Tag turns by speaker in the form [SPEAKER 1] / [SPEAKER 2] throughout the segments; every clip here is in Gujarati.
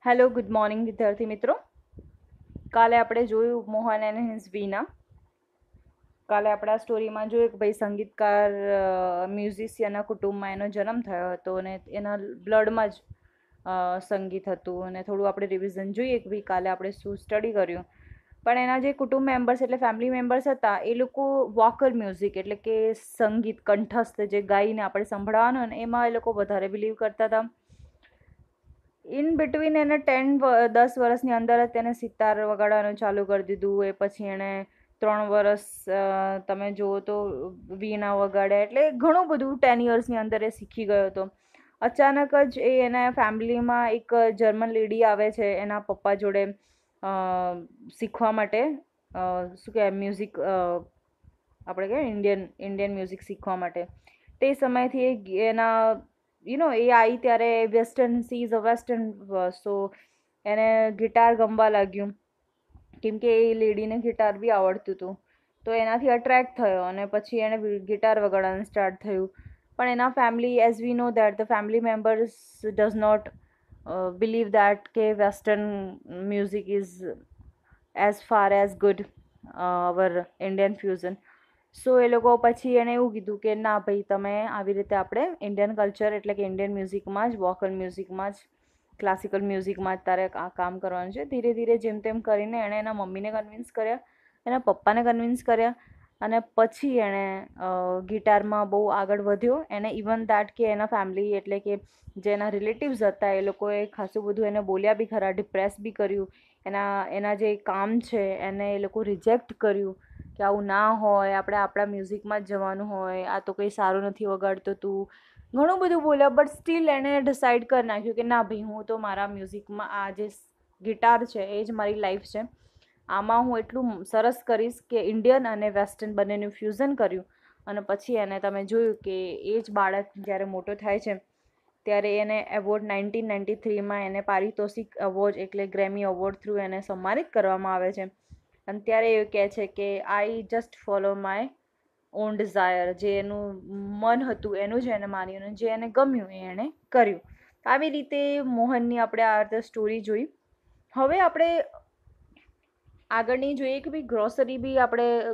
[SPEAKER 1] હેલો ગુડ મોર્નિંગ વિદ્યાર્થી મિત્રો. કાલે આપણે જોયું મોહન એન્ડ હિઝ વીના. કાલે આપણા સ્ટોરીમાં જોયું કે ભાઈ સંગીતકાર મ્યુઝિશિયનના કુટુંબમાં એનો જન્મ થયો હતો અને એના બ્લડમાં જ સંગીત હતું. અને થોડું આપણે રિવિઝન જોઈએ કે ભાઈ કાલે આપણે શું સ્ટડી કર્યું. પણ એના જે કુટુંબ મેમ્બર્સ એટલે ફેમિલી મેમ્બર્સ હતા એ લોકો વોકલ મ્યુઝિક એટલે કે સંગીત કંઠસ્થ જે ગાઈને આપણે સંભળાવવાનું ને એમાં એ લોકો વધારે બિલીવ કરતા હતા. ઇન બિટવીન એને 10 વર્ષની અંદર જ તેને સિતાર વગાડવાનું ચાલુ કરી દીધું. એ પછી એણે 3 વર્ષ તમે જુઓ તો વીણા વગાડ્યા, એટલે ઘણું બધું 10 યર્સની અંદર એ શીખી ગયો હતો. અચાનક જ એના ફેમિલીમાં એક જર્મન લેડી આવે છે એના પપ્પા જોડે શીખવા માટે. શું કહેવાય, મ્યુઝિક આપણે કહેવાય ઇન્ડિયન મ્યુઝિક શીખવા માટે. તે સમયથી એના એ આવી ત્યારે western see is a western, so એને ગિટાર ગમવા લાગ્યું કેમ કે એ લેડીને ગિટાર બી આવડતું હતું. તો એનાથી અટ્રેક્ટ થયો અને પછી એણે ગિટાર વગાડવાનું સ્ટાર્ટ થયું. પણ એના family, as we know that the family members does not believe that કે western music is as far as good our Indian fusion. So એ લોકો પછી એણે એવું કીધું કે ના ભાઈ, તમે આવી રીતે આપણે ઇન્ડિયન કલ્ચર એટલે કે ઇન્ડિયન મ્યુઝિકમાં જ, વોકલ મ્યુઝિકમાં જ, ક્લાસિકલ મ્યુઝિકમાં જ તારે આ કામ કરવાનું છે. ધીરે ધીરે જેમ તેમ કરીને એણે એના મમ્મીને કન્વિન્સ કર્યા, એના પપ્પાને કન્વિન્સ કર્યા અને પછી એણે ગિટારમાં બહુ આગળ વધ્યો. એને ઇવન દેટ કે એના ફેમિલી એટલે કે જે એના રિલેટિવ્સ હતા એ લોકોએ ખાસું બધું એને બોલ્યા બી ખરા, ડિપ્રેસ બી કર્યું. એના જે કામ છે એને એ લોકો રિજેક્ટ કર્યું કે આવું ના હોય, આપણે આપણા મ્યુઝિકમાં જ જવાનું હોય, આ તો કંઈ સારું નથી વગાડતો તું, ઘણું બધું બોલ્યા. બટ સ્ટીલ એણે ડિસાઈડ કરી નાખ્યું કે ના ભાઈ, હું તો મારા મ્યુઝિકમાં, આ જે ગિટાર છે એ જ મારી લાઈફ છે, આમાં હું એટલું સરસ કરીશ કે ઇન્ડિયન અને વેસ્ટર્ન બંનેનું ફ્યુઝન કર્યું. અને પછી એને તમે જોયું કે એ જ બાળક જ્યારે મોટો થાય છે ત્યારે એને એવોર્ડ 1993માં એને પારિતોષિક એવોર્ડ એટલે ગ્રેમી એવોર્ડ થ્રુ એને સન્માનિત કરવામાં આવે છે. અને ત્યારે એ કહે છે કે I just follow my own desire, જે એનું મન હતું એનું જ એને માન્યું અને જે એને ગમ્યું એ એણે કર્યું. આવી રીતે મોહનની આપણે આ રીતે સ્ટોરી જોઈ. હવે આપણે આગળની જોઈએ કે ભાઈ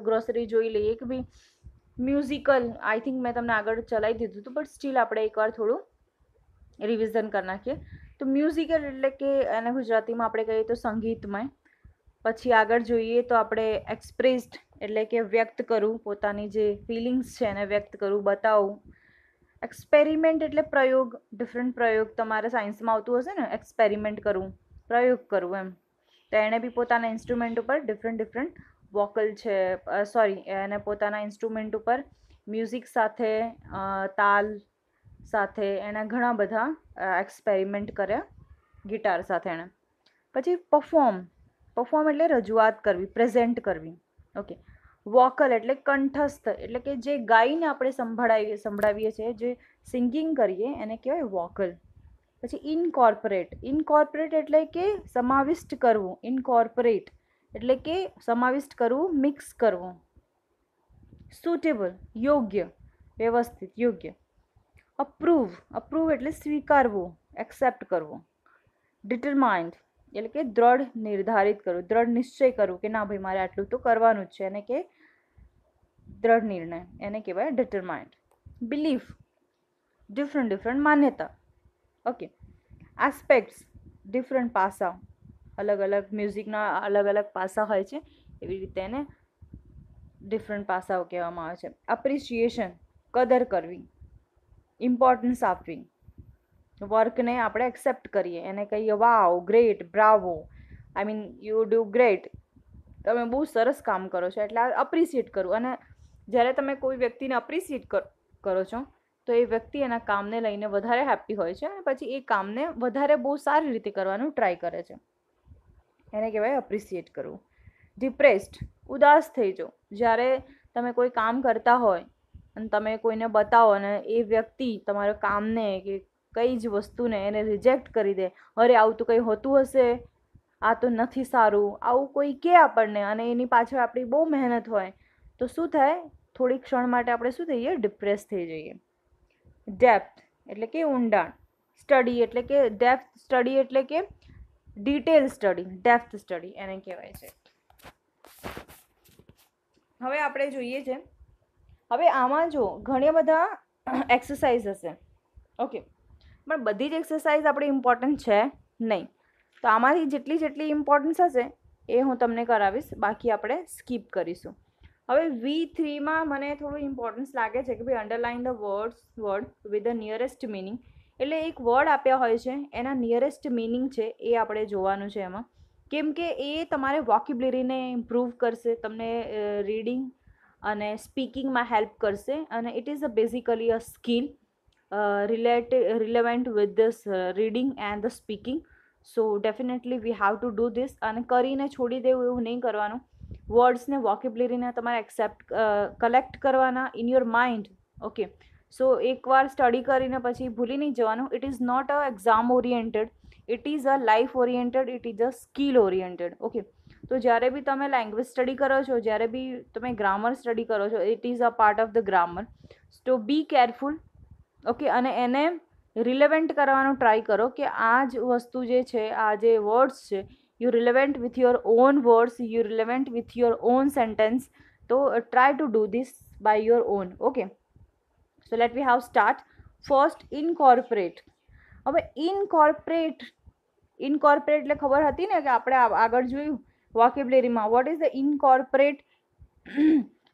[SPEAKER 1] ગ્રોસરી જોઈ લઈએ કે ભાઈ મ્યુઝિકલ, આઈ થિંક મેં તમને આગળ ચલાવી દીધું હતું, બટ સ્ટીલ આપણે એકવાર થોડું રિવિઝન કરી નાખીએ. તો મ્યુઝિકલ એટલે કે એને ગુજરાતીમાં આપણે કહીએ તો સંગીતમય. પછી આગળ જોઈએ તો આપણે એક્સપ્રેસ્ડ એટલે કે વ્યક્ત કરવું, પોતાની જે ફિલિંગ્સ છે એને વ્યક્ત કરવું, બતાવવું. એક્સપેરિમેન્ટ એટલે પ્રયોગ, ડિફરન્ટ પ્રયોગ. તમારે સાયન્સમાં આવતું હશે ને, એક્સપેરિમેન્ટ કરવું, પ્રયોગ કરવું એમ. તો એણે બી પોતાના ઇન્સ્ટ્રુમેન્ટ ઉપર ડિફરન્ટ વોકલ છે, એને પોતાના ઇન્સ્ટ્રુમેન્ટ ઉપર મ્યુઝિક સાથે, તાલ સાથે એણે ઘણા બધા એક્સપેરિમેન્ટ કર્યા ગિટાર સાથે એણે. પછી પરફોર્મ એટલે રજૂઆત કરવી, પ્રેઝન્ટ કરવી. ઓકે. વોકલ એટલે કંઠસ્થ એટલે કે જે ગાઈને આપણે સંભળાવીએ છીએ, જે સિંગિંગ કરીએ એને કહેવાય વોકલ. પછી ઇનકોર્પોરેટ એટલે કે સમાવિષ્ટ કરવું. ઇનકોર્પોરેટ એટલે કે સમાવિષ્ટ કરવું, મિક્સ કરવું. સુટેબલ યોગ્ય, વ્યવસ્થિત, યોગ્ય. અપ્રૂવ એટલે સ્વીકારવું, એક્સેપ્ટ કરવું. ડિટરમાઇન્ડ એટલે કે દ્રઢ નિર્ધારિત કરવું, દ્રઢ નિશ્ચય કરવું કે ના ભાઈ, મારે આટલું તો કરવાનું જ છે, એને કે દ્રઢ નિર્ણય, એને કહેવાય ડિટરમાઇન્ડ. બિલીફ ડિફરન્ટ માન્યતા. ઓકે. એસ્પેક્ટ્સ ડિફરન્ટ પાસા, અલગ અલગ મ્યુઝિકના અલગ અલગ પાસા હોય છે, એવી રીતે એને ડિફરન્ટ પાસાઓ કહેવામાં આવે છે. એપ્રિસિએશન કદર કરવી, ઇમ્પોર્ટન્સ આપવી, વર્કને આપણે એક્સેપ્ટ કરીએ, એને કહીએ wow, great, bravo, I mean you do great, તમે બહુ સરસ કામ કરો છો, એટલે અપ્રિસિએટ કરવું. અને જ્યારે તમે કોઈ વ્યક્તિને અપ્રિસિએટ કરો છો તો એ વ્યક્તિ એના કામને લઈને વધારે હેપી હોય છે અને પછી એ કામને વધારે બહુ સારી રીતે કરવાનું ટ્રાય કરે છે, એને કહેવાય અપ્રિસિએટ કરવું. ડિપ્રેસ્ડ ઉદાસ થઈ જાઓ, જ્યારે તમે કોઈ કામ કરતા હોય અને તમે કોઈને બતાવો અને એ વ્યક્તિ તમારા કામને કે કઈ જ વસ્તુને એને રિજેક્ટ કરી દે, અરે આવું તો કંઈ હોતું હશે, આ તો નથી સારું, આવું કોઈ કહે આપણને અને એની પાછળ આપણી બહુ મહેનત હોય, તો શું થાય, થોડી ક્ષણ માટે આપણે શું થઈએ, ડિપ્રેસ થઈ જઈએ. ડેપ્થ એટલે કે ઊંડાણ. સ્ટડી એટલે કે ડિટેલ સ્ટડી, ડેપ્થ સ્ટડી એને કહેવાય છે. હવે આપણે જોઈએ છે, હવે આમાં જો ઘણા બધા એક્સરસાઇઝ હશે, ઓકે, પણ બધી જ એક્સરસાઇઝ આપણે ઇમ્પોર્ટન્ટ છે નહીં. તો આમાંથી જેટલી ઇમ્પોર્ટન્સ હશે એ હું તમને કરાવીશ, બાકી આપણે સ્કીપ કરીશું. હવે V3માં મને થોડું ઇમ્પોર્ટન્સ લાગે છે કે ભાઈ underline the word with the nearest meaning. એટલે એક વર્ડ આપ્યા હોય છે, એના નિયરેસ્ટ મિનિંગ છે એ આપણે જોવાનું છે એમાં, કેમ કે એ તમારે વોકેબ્યુલરીને ઇમ્પ્રૂવ કરશે, તમને રીડિંગ અને સ્પીકિંગમાં હેલ્પ કરશે, અને it is a basically a skill relevant with this reading and the speaking. So definitely we have to do this. અને કરીને છોડી દેવું એવું નહીં કરવાનું. વર્ડ્સને વોકેબ્યુલરીને તમારે કલેક્ટ કરવાના in your mind. Okay, so એકવાર સ્ટડી કરીને પછી ભૂલી નહીં જવાનું. It is not a exam oriented, it is a life oriented, it is a skill oriented. Okay, તો જ્યારે બી તમે લેંગ્વેજ સ્ટડી કરો છો, જ્યારે બી તમે ગ્રામર સ્ટડી કરો છો, it is a part of the grammar. તો બી કેરફુલ. ઓકે, અને એને રિલેવન્ટ કરવાનું ટ્રાય કરો કે આ જ વસ્તુ જે છે, આ જે વર્ડ્સ છે, you relevant with your own words, you relevant with your own sentence. તો try to do this by your own. Okay, so let we how start. First, incorporate. હવે ઇનકોર્પોરેટ એટલે ખબર હતી ને કે આપણે આગળ જોયું વોકેબ્યુલરીમાં, વોટ ઇઝ ધ ઇનકોર્પોરેટ?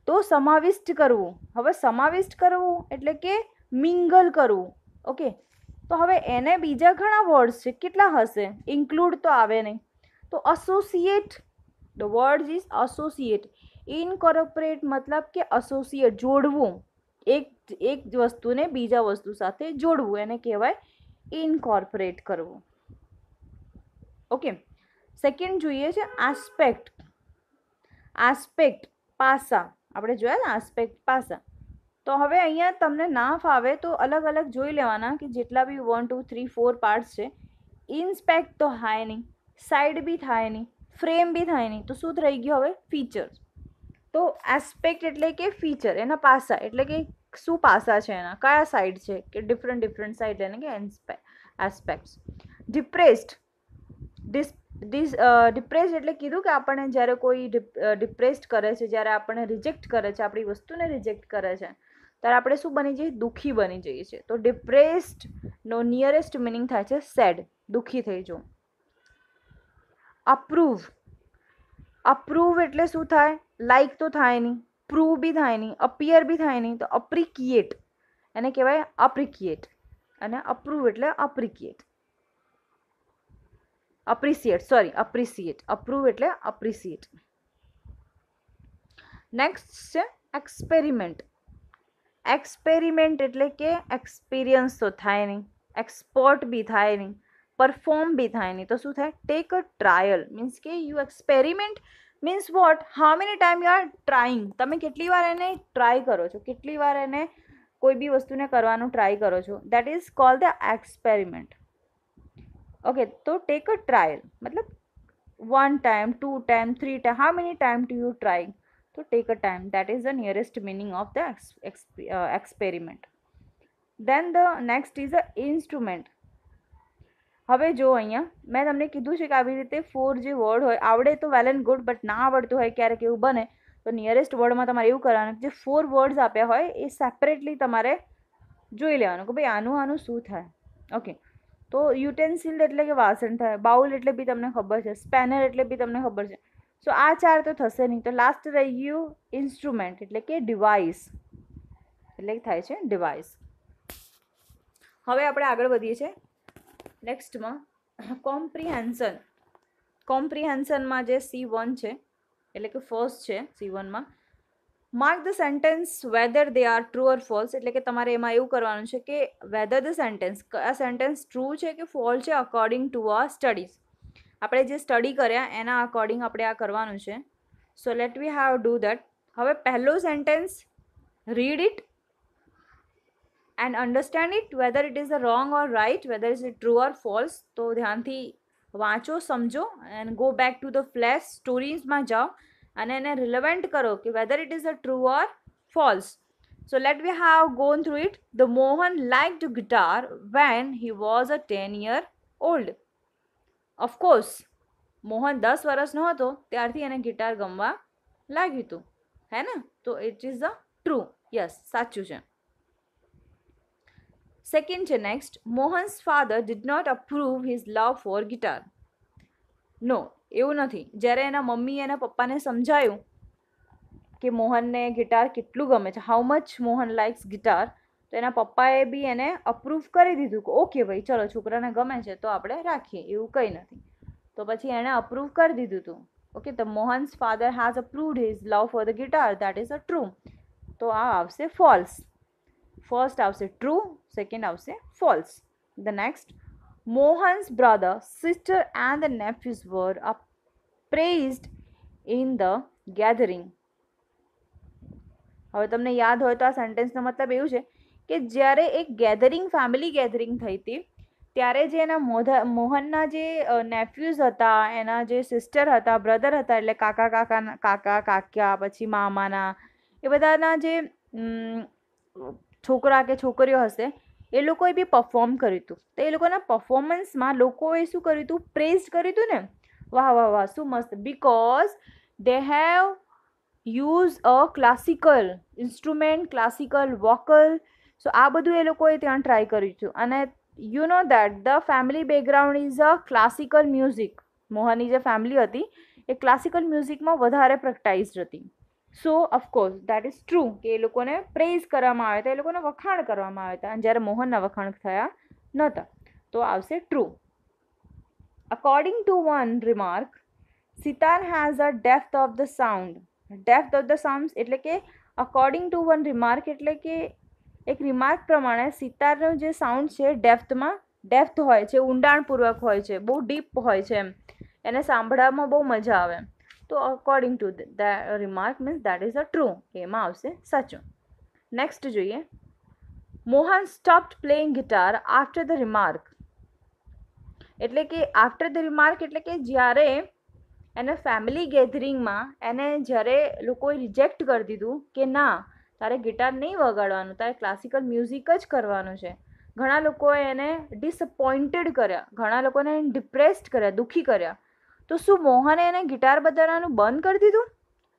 [SPEAKER 1] તો સમાવિષ્ટ કરવું. હવે સમાવિષ્ટ કરવું એટલે કે મિંગલ કરવું. ઓકે, તો હવે એને બીજા ઘણા વર્ડ્સ છે, કેટલા હશે? ઇન્ક્લુડ તો આવે નહીં, તો associate. The word is associate. Incorporate મતલબ કે એસોસિએટ, જોડવું, એક વસ્તુને બીજા વસ્તુ સાથે જોડવું, એને કહેવાય ઇનકોર્પોરેટ કરવું. ઓકે, સેકન્ડ જોઈએ છે આસ્પેક્ટ. આસ્પેક્ટ, પાસા. આપણે જોયા ને આસ્પેક્ટ, પાસા. તો હવે અહીંયા તમને ના ફાવે તો અલગ અલગ જોઈ લેવાના કે જેટલા બી 1 2 3 4 પાર્ટ્સ છે. ઇન્સ્પેક્ટ તો થાય નહીં, સાઈડ બી થાય નહીં, ફ્રેમ બી થાય નહીં, તો શું થઈ ગયું હવે? ફીચર્સ. તો એસ્પેક્ટ એટલે કે ફીચર, એના પાસા એટલે કે શું પાસા છે એના, કયા સાઈડ છે, કે ડિફરન્ટ સાઈડ, એને કે એસ્પેક્ટ્સ. ડિપ્રેસ્ડ. ડિપ્રેસ્ડ એટલે કીધું કે આપણને જ્યારે કોઈ ડિપ્રેસ્ડ કરે છે, જ્યારે આપણને રિજેક્ટ કરે છે, આપણી વસ્તુને રિજેક્ટ કરે છે, ત્યારે આપણે શું બની જઈએ? દુઃખી બની જઈએ છીએ. તો ડિપ્રેસ્ડનો નિયરેસ્ટ મિનિંગ થાય છે સેડ, દુઃખી થઈ જવું. અપ્રૂવ. અપ્રૂવ એટલે શું થાય? લાઈક તો થાય નહીં, પ્રૂવ બી થાય નહીં, અપિયર બી થાય નહીં, તો અપ્રિકિએટ, એને કહેવાય અપ્રિકિએટ. અને અપ્રૂવ એટલે અપ્રિકિએટ, અપ્રિસિએટ. અપ્રૂવ એટલે અપ્રિસિએટ. નેક્સ્ટ છે એક્સપેરિમેન્ટ. એક્સપેરિમેન્ટ એટલે કે એક્સપિરિયન્સ તો થાય નહીં, એક્સપર્ટ બી થાય નહીં, પરફોર્મ બી થાય નહીં, તો શું થાય? Take a trial. મીન્સ કે you experiment means what? How many time you are trying. તમે કેટલી વાર એને ટ્રાય કરો છો, કેટલી વાર એને કોઈ બી વસ્તુને કરવાનું ટ્રાય કરો છો, that is called the experiment. Okay, તો ટેક અ ટ્રાયલ મતલબ 1 time 2 time 3 time, how many time do you try? તો take a time, that is the nearest meaning of the experiment. Then the next is a instrument. હવે જો અહીંયા મેં તમને કીધું છે કે આવી રીતે 4 જે વર્ડ હોય, આવડે તો વેલ એન્ડ ગુડ, બટ ના આવડતું હોય ક્યારેક એવું બને, તો નિયરેસ્ટ વર્ડમાં તમારે એવું કરવાનું, જે 4 વર્ડ્સ આપ્યા હોય એ સેપરેટલી તમારે જોઈ લેવાનું કે ભાઈ આનું શું થાય. ઓકે, તો યુટેન્સિલ એટલે કે વાસણ થાય, બાઉલ એટલે બી તમને ખબર છે, સ્પેનર એટલે બી તમને ખબર છે. સો આ 4 તો થશે નહીં, તો લાસ્ટ રહી ગયું ઇન્સ્ટ્રુમેન્ટ એટલે કે ડિવાઇસ, એટલે થાય છે ડિવાઇસ. હવે આપણે આગળ વધીએ છીએ નેક્સ્ટમાં કોમ્પ્રિહેન્શન. કોમ્પ્રિહેન્શનમાં જે C1 છે એટલે કે ફર્સ્ટ છે C1માં, mark the sentence whether they are true or false. એટલે કે તમારે એમાં એવું કરવાનું છે કે વેધર ધ સેન્ટેન્સ, કયા સેન્ટેન્સ ટ્રુ છે કે ફોલ્સ છે અકોર્ડિંગ ટુ અર સ્ટડીઝ. આપણે જે સ્ટડી કર્યા એના અકોર્ડિંગ આપણે આ કરવાનું છે. So let we how do that. હવે પહેલો sentence, read it and understand it whether it is a wrong or right, whether is it true or false. તો ધ્યાનથી વાંચો, સમજો and go back to the flash સ્ટોરીઝમાં જાઓ અને એને રિલેવન્ટ કરો કે whether it is a true or false. So let we have gone through it. The Mohan liked guitar when he was a 10-year-old. Of course Mohan 10 વર્ષનો હતો ત્યારથી એને ગિટાર ગમવા લાગ્યું હતું, હે ને? તો it is the true. Yes, સાચું છે. સેકન્ડ છે next, Mohan's father did not approve his love for guitar. No, એવું નથી. જ્યારે એના મમ્મી એના પપ્પાને સમજાયું કે મોહનને ગિટાર કેટલું ગમે છે, how much Mohan likes guitar, તો એના પપ્પાએ બી એને અપ્રૂવ કરી દીધું કે ઓકે ભાઈ ચલો છોકરાને ગમે છે તો આપણે રાખીએ, એવું કંઈ નથી. તો પછી એણે અપ્રૂવ કરી દીધું હતું. ઓકે, તો Mohan's father has approved his love for the guitar, that is a true. તો આ આવશે ફોલ્સ. ફર્સ્ટ આવશે ટ્રુ, સેકન્ડ આવશે false. The next, Mohan's brother, sister and the nephews were praised in the gathering. હવે તમને યાદ હોય તો આ સેન્ટેન્સનો મતલબ એવું છે કે જ્યારે એક ગેધરિંગ, ફેમિલી ગેધરિંગ થઈ હતી ત્યારે જે એના મોહનના જે નેફ્યુઝ હતા, એના જે સિસ્ટર હતા, બ્રધર હતા, એટલે કાકા કાક્યા, પછી મામાના, એ બધાના જે છોકરા કે છોકરીઓ હશે એ લોકોએ બી પરફોર્મ કર્યું હતું. તો એ લોકોના પરફોર્મન્સમાં લોકોએ શું કર્યું હતું? પ્રેઝ કર્યું હતું ને. વાહ વાહ વાહ, શું મસ્ત. Because they have use a classical instrument, classical vocal. So આ બધું એ લોકોએ ત્યાં ટ્રાય કર્યું હતું. અને you know that the family background is a classical music. મોહનની જે ફેમિલી હતી એ ક્લાસિકલ મ્યુઝિકમાં વધારે પ્રેક્ટાઇઝડ હતી. So of course that is true કે એ લોકોને પ્રેઝ કરવામાં આવ્યા હતા, એ લોકોને વખાણ કરવામાં આવ્યા હતા, અને જ્યારે મોહનના વખાણ થયા નહોતા. તો આવશે true. According to one remark, sitar has a depth of the sound. Depth of the sound એટલે કે અકોર્ડિંગ ટુ વન રિમાર્ક એટલે કે એક રિમાર્ક પ્રમાણે સિતારનો જે સાઉન્ડ છે ડેપ્થ હોય છે, ઊંડાણપૂર્વક હોય છે, બહુ ડીપ હોય છે, એને સાંભળવામાં બહુ મજા આવે. તો according to the remark means that is a true, એમાં આવશે સાચું. નેક્સ્ટ જોઈએ, Mohan stopped playing guitar after the remark. એટલે કે આફ્ટર ધ રિમાર્ક એટલે કે જ્યારે એને ફેમિલી ગેધરિંગમાં એને જ્યારે લોકોએ રિજેક્ટ કરી દીધું કે ના તારે ગિટાર નહીં વગાડવાનું, તારે ક્લાસિકલ મ્યુઝિક જ કરવાનું છે. ઘણા લોકોએ એને ડિસઅપોઇન્ટેડ કર્યા, ઘણા લોકોને ડિપ્રેસ્ડ કર્યા, દુઃખી કર્યા. તો શું મોહને એને ગિટાર બજાવવાનું બંધ કરી દીધું?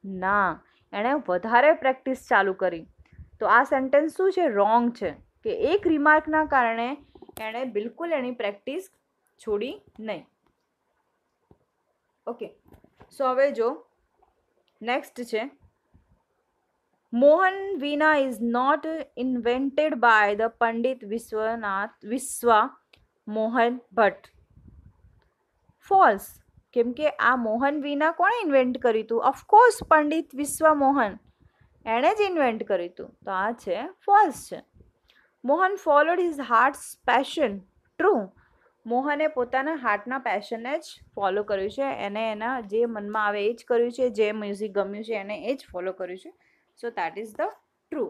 [SPEAKER 1] ના, એણે વધારે પ્રેક્ટિસ ચાલુ કરી. તો આ સેન્ટેન્સ શું છે? રોંગ છે. કે એક રિમાર્કના કારણે એણે બિલકુલ એની પ્રેક્ટિસ છોડી નહીં. ઓકે, સો હવે જો નેક્સ્ટ છે, Mohan Veena is not invented by the Pandit Vishwa Mohan Bhatt. False. કેમ કે આ મોહન વીના કોણે ઇન્વેન્ટ કર્યું હતું? ઓફકોર્સ પંડિત વિશ્વા મોહન, એણે જ ઇન્વેન્ટ કર્યું હતું. તો આ છે ફોલ્સ છે. Mohan followed his hearts passion. True. મોહને પોતાના હાર્ટના પેશનને જ ફોલો કર્યું છે, એને એના જે મનમાં આવે એ જ કર્યું છે, જે મ્યુઝિક ગમ્યું છે એને એ જ ફોલો કર્યું છે. So that is the true.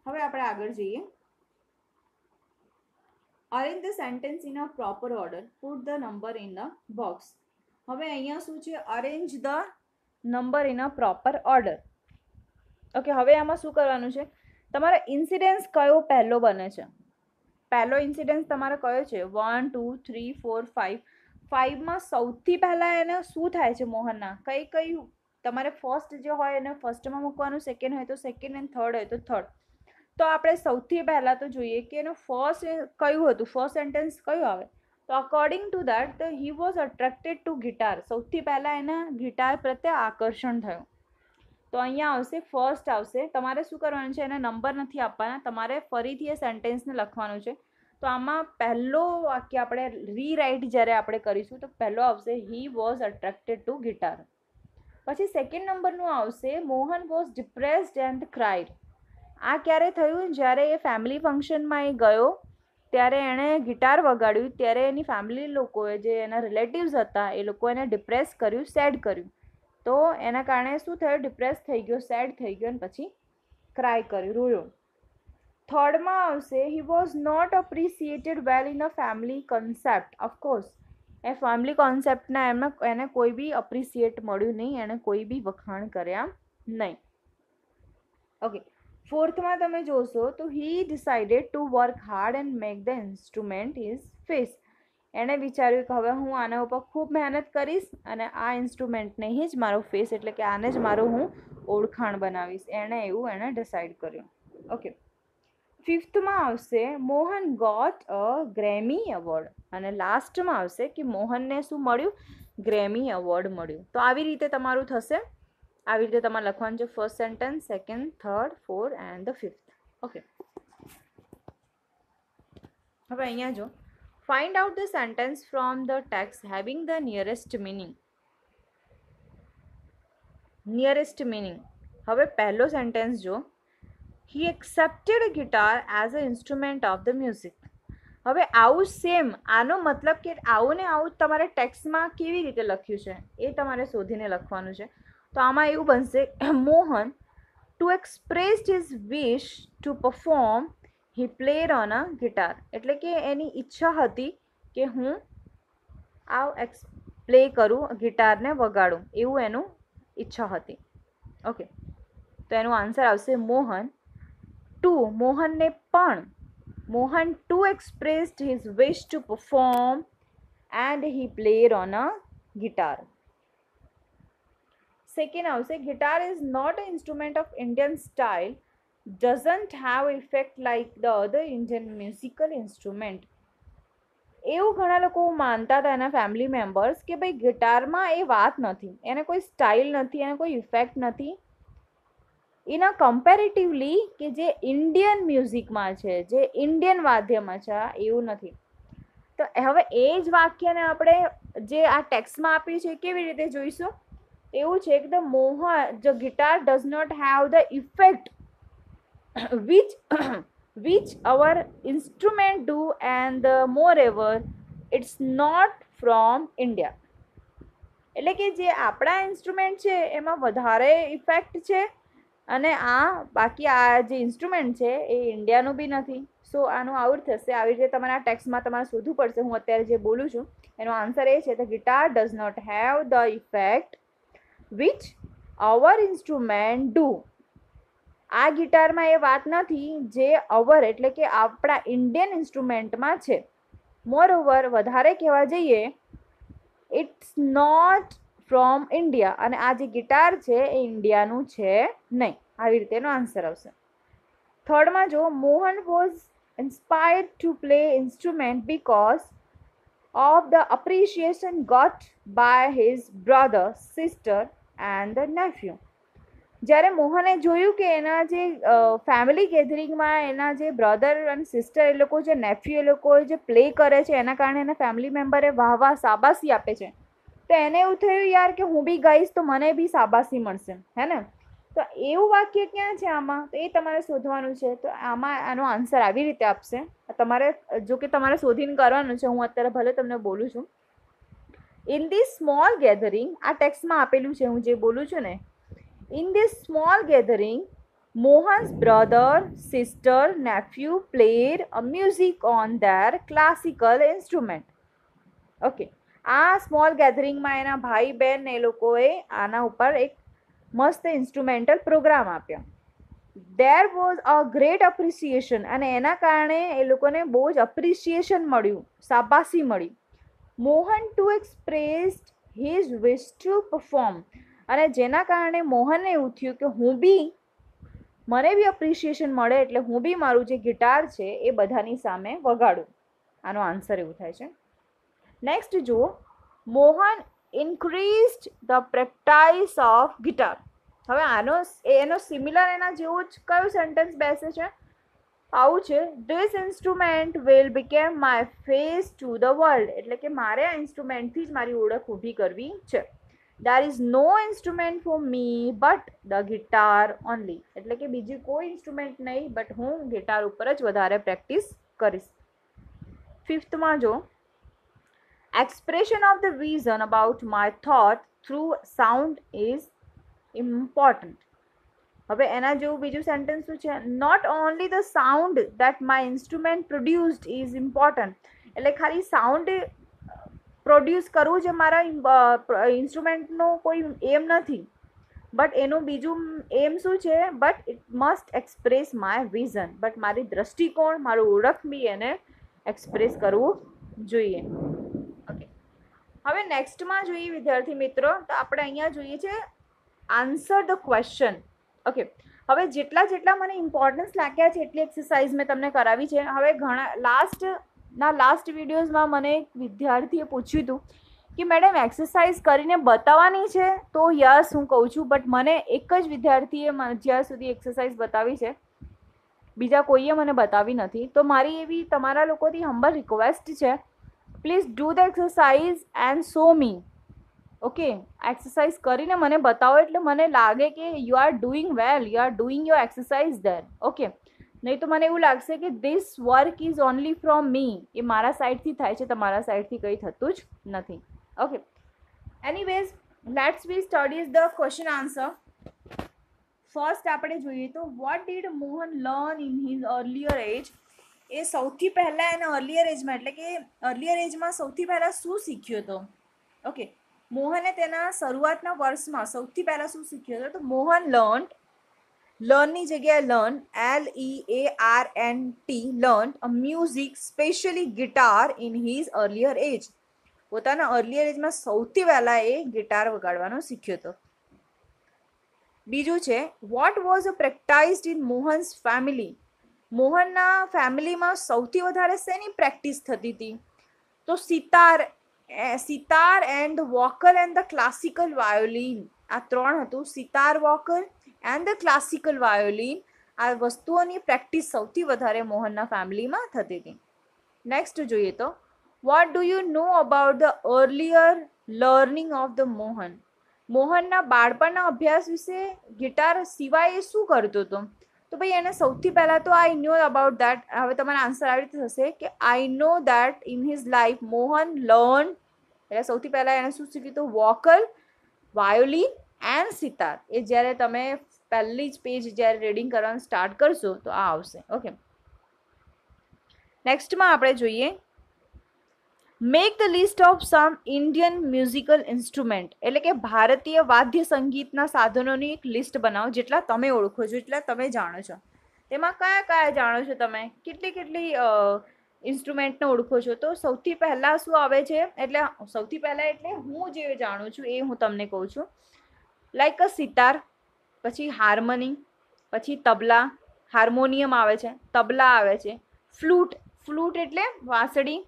[SPEAKER 1] હવે આપણે આગળ જઈએ. Arrange the sentence in a proper order, put the number in the box. હવે અહીંયા શું છે? Arrange the number in a proper order. Okay, હવે આમાં શું કરવાનું છે? તમારો ઇન્સિડન્સ કયો પહેલો બને છે? પહેલો ઇન્સિડન્સ તમારો કયો છે? 1 2 3 4 5. 5માં સૌથી પહેલાં એને શું થાય છે મોહનના? કઈ તમારે ફર્સ્ટ જે હોય એને ફર્સ્ટમાં મૂકવાનું, સેકન્ડ હોય તો સેકન્ડ, એન્ડ થર્ડ હોય તો થર્ડ. તો આપણે સૌથી પહેલાં તો જોઈએ કે એનું ફર્સ્ટ કયું હતું, ફર્સ્ટ સેન્ટેન્સ કયું આવે? તો according to that he was attracted to guitar. સૌથી પહેલાં એના ગિટાર પ્રત્યે આકર્ષણ થયું. તો અહીંયા આવશે ફર્સ્ટ આવશે. તમારે શું કરવાનું છે? એને નંબર નથી આપવાના, તમારે ફરીથી એ સેન્ટેન્સને લખવાનું છે. તો આમાં પહેલો વાક્ય આપણે રીરાઇટ જ્યારે આપણે કરીશું તો પહેલો આવશે he was attracted to guitar. પછી સેકન્ડ નંબરનું આવશે Mohan was depressed and cried. આ ક્યારે થયું? જ્યારે એ ફેમિલી ફંક્શનમાં એ ગયો ત્યારે એણે ગિટાર વગાડ્યું, ત્યારે એની ફેમિલી લોકોએ, જે એના રિલેટિવ્સ હતા, એ લોકો એને ડિપ્રેસ કર્યું, સેડ કર્યું. તો એના કારણે શું થયું? ડિપ્રેસ થઈ ગયો, સેડ થઈ ગયો, અને પછી ક્રાય કર્યું, રોયો. થર્ડમાં આવશે he was not appreciated well in a family concept. Of course એ ફેમિલી કોન્સેપ્ટના એને કોઈ બી અપ્રિસિએટ મળ્યું નહીં, એણે કોઈ બી વખાણ કર્યા નહીં. ઓકે, ફોર્થમાં તમે જોશો તો હી decided to work hard and make the instrument his face. એણે વિચાર્યું કે હવે હું આના ઉપર ખૂબ મહેનત કરીશ અને આ ઇન્સ્ટ્રુમેન્ટને જ મારો ફેસ એટલે કે આને જ મારું હું ઓળખાણ બનાવીશ. એણે ડિસાઈડ કર્યું. ઓકે, ફિફ્થમાં આવશે Mohan got a Grammy award, અને લાસ્ટમાં આવશે કે મોહનને શું મળ્યું? ગ્રેમી એવોર્ડ મળ્યું. તો આવી રીતે તમારું થશે. આવી રીતે તમારે લખવાનું છે first sentence, second, third, fourth and the fifth. Okay, હવે અહીંયા જો find out the sentence from the text having the nearest meaning. Nearest meaning. હવે પહેલો સેન્ટેન્સ જો, he accepted guitar as a instrument of the music. હવે આવું સેમ, આનો મતલબ કે આવું ને આવું તમારે ટેક્સ્ટમાં કેવી રીતે લખ્યું છે એ તમારે શોધીને લખવાનું છે. તો આમાં એવું બનશે, Mohan two express his wish to perform he played on a guitar. એટલે કે એની ઈચ્છા હતી કે હું આ પ્લે કરું, ગિટારને વગાડું, એવું એનું ઈચ્છા હતી. ઓકે, તો એનો આન્સર આવશે મોહન ટુ. મોહનને પણ, Mohan too expressed his wish to perform and he played on a guitar. Second આવશે, guitar is not a instrument of Indian style, doesn't have effect like the other Indian musical instrument. એવું ઘણા લોકો માનતા હતા એના ફેમિલી મેમ્બર્સ કે ભાઈ ગિટારમાં એ વાત નથી, એને કોઈ સ્ટાઇલ નથી, એને કોઈ ઇફેક્ટ નથી એના કમ્પેરેટિવલી કે જે ઇન્ડિયન મ્યુઝિકમાં છે, જે ઇન્ડિયન વાદ્યમાં છે, એવું નથી. તો હવે એ જ વાક્યને આપણે જે આ ટેક્સ્ટમાં આપ્યું છે કેવી રીતે જોઈશું? એવું છે કે the Mohan, the guitar does not have the effect which our instrument do, and moreover it's not from India. એટલે કે જે આપણા ઇન્સ્ટ્રુમેન્ટ છે એમાં વધારે ઇફેક્ટ છે, અને આ બાકી આ જે ઇન્સ્ટ્રુમેન્ટ છે એ ઇન્ડિયાનું બી નથી. સો આનું આઉટ થશે. આવી રીતે તમારે આ ટેક્સ્ટમાં તમારે શોધવું પડશે. હું અત્યારે જે બોલું છું એનો આન્સર એ છે, the guitar does not have the effect which our instrument do. આ ગિટારમાં એ વાત નથી જે અવર એટલે કે આપણા ઇન્ડિયન ઇન્સ્ટ્રુમેન્ટમાં છે. મોરઓવર વધારે કહેવા જઈએ, ઇટ્સ નોટ ફ્રોમ ઇન્ડિયા, અને આ જે ગિટાર છે એ ઇન્ડિયાનું છે નહીં. આવી રીતે એનો આન્સર આવશે. થર્ડમાં જો, Mohan was inspired to play instrument because of the appreciation got by his brother, sister and the nephew. જ્યારે મોહને જોયું કે એના જે ફેમિલી ગેધરિંગમાં એના જે બ્રધર અને સિસ્ટર એ લોકો જે નેફ્યુ એ લોકો જે પ્લે કરે છે એના કારણે એના ફેમિલી મેમ્બરે વાહ વાહ શાબાશી આપે છે, તો એને એવું થયું યાર કે હું બી ગાઈશ તો મને બી શાબાશી મળશે, હે ને? તો એવું વાક્ય ક્યાં છે આમાં? તો એ તમારે શોધવાનું છે. તો આમાં આનો આન્સર આવી રીતે આપશે. તમારે જો કે તમારે શોધીને કરવાનું છે. હું અત્યારે ભલે તમને બોલું છું. ઇન ધીસ સ્મોલ ગેધરિંગ, આ ટેક્સ્ટમાં આપેલું છે હું જે બોલું છું ને. In this small gathering, Mohan's brother, sister, nephew played a music on their classical instrument. Okay. આ સ્મોલ ગેધરિંગમાં એના ભાઈ બહેન એ લોકોએ આના ઉપર એક મસ્ત ઇન્સ્ટ્રુમેન્ટલ પ્રોગ્રામ આપ્યા. There was a great appreciation, અને એના કારણે એ લોકોને બહુ જ અપ્રિશિએશન મળ્યું, શાબાશી મળી. Mohan too expressed his wish to perform, અને જેના કારણે મોહનને એવું થયું કે હું બી, મને બી અપ્રિશિએશન મળે એટલે હું બી મારું જે ગિટાર છે એ બધાની સામે વગાડું. આનો આન્સર એવું થાય છે. નેક્સ્ટ જુઓ, Mohan increased the practice of guitar. હવે એનો સિમિલર એના જેવું જ કયું સેન્ટેન્સ બેસે છે? આવું છે, this instrument will became my face to the world. એટલે કે મારે આ ઇન્સ્ટ્રુમેન્ટથી જ મારી ઓળખ ઊભી કરવી છે. There is no instrument for me but the guitar only. એટલે કે બીજી કોઈ ઇન્સ્ટ્રુમેન્ટ નહીં, બટ હું ગિટાર ઉપર જ વધારે પ્રેક્ટિસ કરીશ. ફિફ્થમાં જો, expression of the reason about my thought through sound is important. હવે એના જેવું બીજું સેન્ટેન્સ શું છે? Not only the sound that my instrument produced is important. એટલે ખાલી સાઉન્ડ પ્રોડ્યુસ કરવું જે મારા ઇન્સ્ટ્રુમેન્ટનો કોઈ એમ નથી, બટ એનું બીજું એમ શું છે? But it must express my vision. But મારી દ્રષ્ટિકોણ, મારું ઓળખ બી એને એક્સપ્રેસ કરવું જોઈએ. હવે નેક્સ્ટમાં જોઈએ વિદ્યાર્થી મિત્રો, તો આપણે અહીંયા જોઈએ છે આન્સર ધ ક્વેશ્ચન. ઓકે, હવે જેટલા જેટલા મને ઇમ્પોર્ટન્સ લાગ્યા છે એટલી એક્સરસાઇઝ મેં તમને કરાવી છે. હવે ઘણા લાસ્ટ વિડીયોઝમાં મને એક વિદ્યાર્થીએ પૂછ્યું હતું કે મેડમ એક્સરસાઇઝ કરીને બતાવવાની છે, તો યસ હું કહું છું, બટ મને એક જ વિદ્યાર્થીએ જ્યાં સુધી એક્સરસાઇઝ બતાવી છે, બીજા કોઈએ મને બતાવી નથી. તો મારી એવી તમારા લોકોથી હમ્બલ રિક્વેસ્ટ છે, please do the exercise and show me. Okay, exercise કરીને મને બતાવો એટલે મને લાગે કે you are doing well, you are doing your exercise there. Okay, નહીં તો મને એવું લાગશે કે this work is only from me, એ મારા સાઈડથી થાય છે, તમારા સાઈડથી કંઈ થતું જ નથી. Okay, anyways let's we studies the question answer. First આપણે જોઈએ તો what did Mohan learn in his earlier age. એ સૌથી પહેલાં એના અર્લિયર એજમાં, એટલે કે અર્લિયર એજમાં સૌથી પહેલાં શું શીખ્યો હતો. ઓકે, મોહને તેના શરૂઆતના વર્ષમાં સૌથી પહેલાં શું શીખ્યો હતો, તો મોહન લર્નની જગ્યાએ LEARNT learn a music specially guitar in his earlier age. પોતાના અર્લિયર એજમાં સૌથી પહેલાં એ ગિટાર વગાડવાનો શીખ્યો હતો. બીજું છે what was practised in Mohan's family. મોહનના ફેમિલીમાં સૌથી વધારે શેની પ્રેક્ટિસ થતી હતી, તો sitar and vocal and the classical violin. આ ત્રણ હતું, sitar, vocal and the classical violin. આ વસ્તુઓની પ્રેક્ટિસ સૌથી વધારે મોહનના ફેમિલીમાં થતી હતી. નેક્સ્ટ જોઈએ તો what do you know about the earlier learning of the Mohan. મોહનના બાળપણના અભ્યાસ વિશે ગિટાર સિવાય એ શું કરતો હતો, તો ભાઈ એને સૌથી પહેલાં તો આઈ નો અબાઉટ દેટ. હવે તમારો આન્સર આવી રીતે થશે કે I know that in his life Mohan learn, એટલે સૌથી પહેલાં એને શું શીખ્યું હતું, વોકલ, વાયોલિન એન્ડ સિતાર. એ જ્યારે તમે પહેલી જ પેજ જ્યારે રીડિંગ કરવાનું સ્ટાર્ટ કરશો તો આ આવશે. ઓકે, નેક્સ્ટમાં આપણે જોઈએ make the list of sum Indian musical instrument. એટલે કે ભારતીય વાદ્ય સંગીતના સાધનોની એક લિસ્ટ બનાવો, જેટલા તમે ઓળખો છો, જેટલા તમે જાણો છો. તેમાં કયા કયા જાણો છો તમે, કેટલી ઇન્સ્ટ્રુમેન્ટને ઓળખો છો. તો સૌથી પહેલાં શું આવે છે, એટલે સૌથી પહેલાં એટલે હું જે જાણું છું એ હું તમને કહું છું. લાઈક અ સિતાર, પછી હાર્મોની, પછી તબલા, હાર્મોનિયમ આવે છે, તબલા આવે છે, ફ્લૂટ એટલે વાંસળી,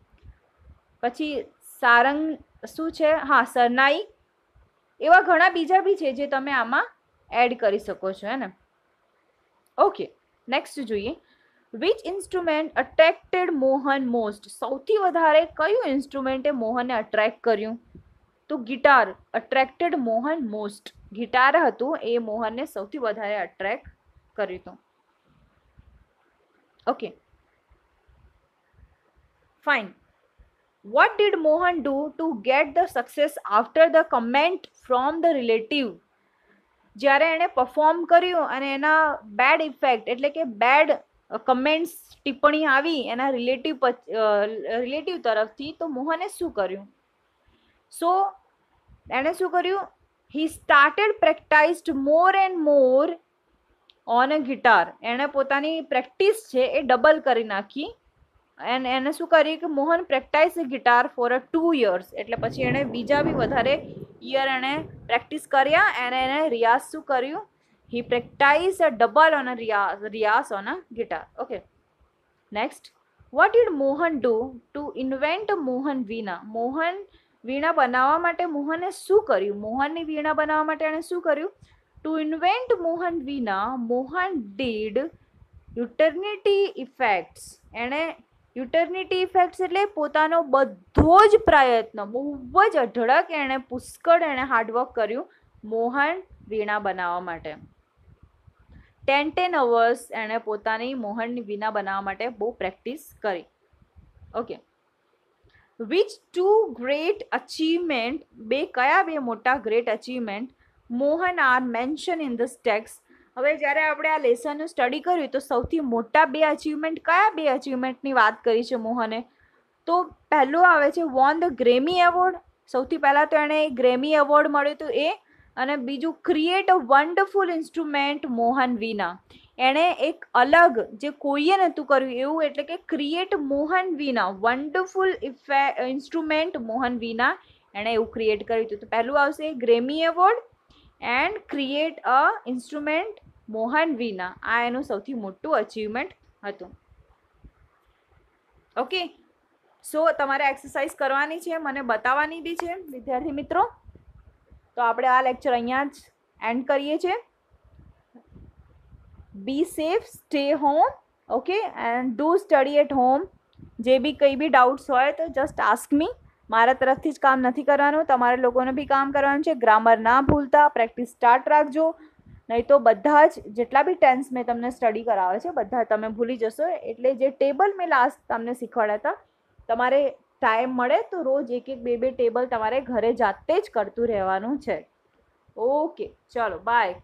[SPEAKER 1] પછી સારંગ શું છે, હા સરનાઈ. એવા ઘણા બીજા બી છે જે તમે આમાં એડ કરી શકો છો, હે ને. ઓકે, નેક્સ્ટ જોઈએ which instrument attracted Mohan most. સૌથી વધારે કયું ઇન્સ્ટ્રુમેન્ટે મોહનને અટ્રેક્ટ કર્યું, તો guitar attracted Mohan most. Guitar હતું એ મોહનને સૌથી વધારે અટ્રેક્ટ કર્યું હતું. Okay, fine. Vote did Mohan do two get the success after the comment from the relative. જ્યારે એણે પરફોર્મ કર્યું અને એના બેડ ઇફેક્ટ, એટલે કે બેડ કમેન્ટ્સ, ટિપ્પણી આવી એના રિલેટિવ તરફથી, તો મોહને શું કર્યું, એણે શું કર્યું, he started practised more and more on a guitar. એણે પોતાની પ્રેક્ટિસ છે એ ડબલ કરી નાખી. એન્ડ એને શું કર્યું કે મોહન પ્રેક્ટાઇઝ ગિટાર ફોર 2 years. એટલે પછી એણે બીજા બી વધારે યર એણે પ્રેક્ટિસ કર્યા અને એને રિયાઝ શું કર્યું, he practise a double on a riyaz on a guitar. Okay, next what did Mohan do to invent Mohan Veena. Mohan Veena બનાવવા માટે મોહને શું કર્યું, મોહનની વીણા બનાવવા માટે એણે શું કર્યું, to invent Mohan Veena Mohan did eternity effects. એણે યુટર્નિટી ઇફેક્ટ્સ એટલે પોતાનો બધો જ પ્રયત્ન, બહુ જ અઢળક એણે પુષ્કળ એણે હાર્ડવર્ક કર્યું મોહન વીણા બનાવવા માટે. 10 hours એણે પોતાની મોહનની વીણા બનાવવા માટે બહુ પ્રેક્ટિસ કરી. Okay, which two great achievement, કયા બે મોટા great achievement Mohan are mention in this text. હવે જ્યારે આપણે આ લેસનનું સ્ટડી કર્યું તો સૌથી મોટા બે અચીવમેન્ટ, કયા બે અચીવમેન્ટની વાત કરી છે મોહને, તો પહેલું આવે છે વોન ધ ગ્રેમી એવોર્ડ. સૌથી પહેલાં તો એણે ગ્રેમી એવોર્ડ મળ્યું હતું એ, અને બીજું create a wonderful instrument Mohan Veena. એણે એક અલગ જે કોઈએ નહોતું કર્યું એવું, એટલે કે create Mohan Veena, wonderful instrument Mohan Veena એણે એવું ક્રિએટ કર્યું હતું. તો પહેલું આવશે Grammy award and create a instrument Mohan Veena. આ એનું સૌથી મોટું અચીવમેન્ટ હતું. ઓકે, સો તમારે એક્સરસાઇઝ કરવાની છે, મને બતાવવાની બી છે વિદ્યાર્થી મિત્રો. તો આપણે આ લેક્ચર અહીંયા જ એન્ડ કરીએ છીએ. Be safe, stay home, okay, and do study at home. જે બી કંઈ બી ડાઉટ્સ હોય તો જસ્ટ આસ્ક મી. મારા તરફથી જ કામ નથી કરવાનું, તમારે લોકોને બી કામ કરવાનું છે. ગ્રામર ના ભૂલતા, પ્રેક્ટિસ સ્ટાર્ટ રાખજો, નહીં તો બધા જ જેટલા બી ટેન્સ મેં તમને સ્ટડી કરાવે છે બધા તમે ભૂલી જશો. એટલે જે ટેબલ મેં લાસ્ટ તમને શીખવાડ્યા હતા, તમારે ટાઈમ મળે તો રોજ એક એક બે બે ટેબલ તમારે ઘરે જાતે જ કરતું રહેવાનું છે. ઓકે, ચલો બાય.